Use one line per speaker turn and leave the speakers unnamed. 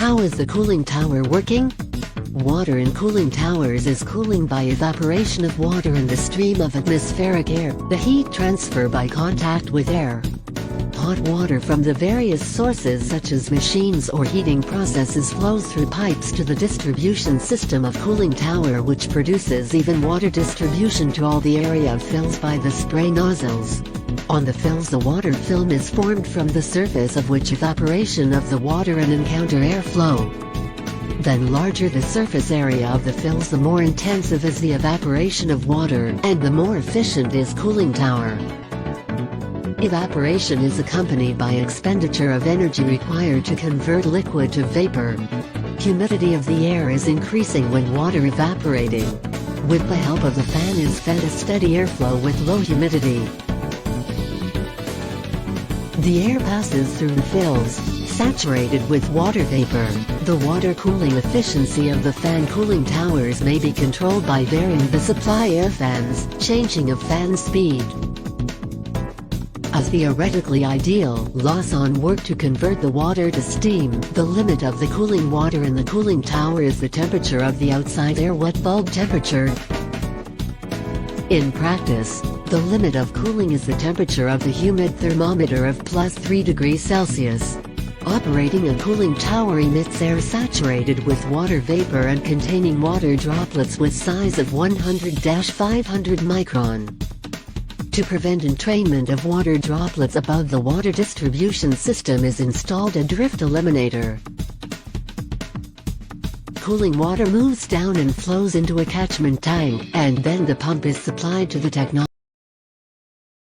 How is the cooling tower working? Water in cooling towers is cooling by evaporation of water in the stream of atmospheric air, the heat transfer by contact with air. Hot water from the various sources such as machines or heating processes flows through pipes to the distribution system of cooling tower, which produces even water distribution to all the area of fills by the spray nozzles. On the fills, the water film is formed from the surface of which evaporation of the water and encounter airflow. Then larger the surface area of the fills, the more intensive is the evaporation of water, and the more efficient is cooling tower. Evaporation is accompanied by expenditure of energy required to convert liquid to vapor. Humidity of the air is increasing when water evaporating. With the help of the fan is fed a steady airflow with low humidity. The air passes through the fills, saturated with water vapor. The water cooling efficiency of the fan cooling towers may be controlled by varying the supply air fans, changing of fan speed. As theoretically ideal, loss on work to convert the water to steam. The limit of the cooling water in the cooling tower is the temperature of the outside air wet bulb temperature. In practice, the limit of cooling is the temperature of the humid thermometer of +3 degrees Celsius. Operating a cooling tower emits air saturated with water vapor and containing water droplets with size of 100-500 micron. To prevent entrainment of water droplets above the water distribution system is installed a drift eliminator. Cooling water moves down and flows into a catchment tank, and then the pump is supplied to the technology.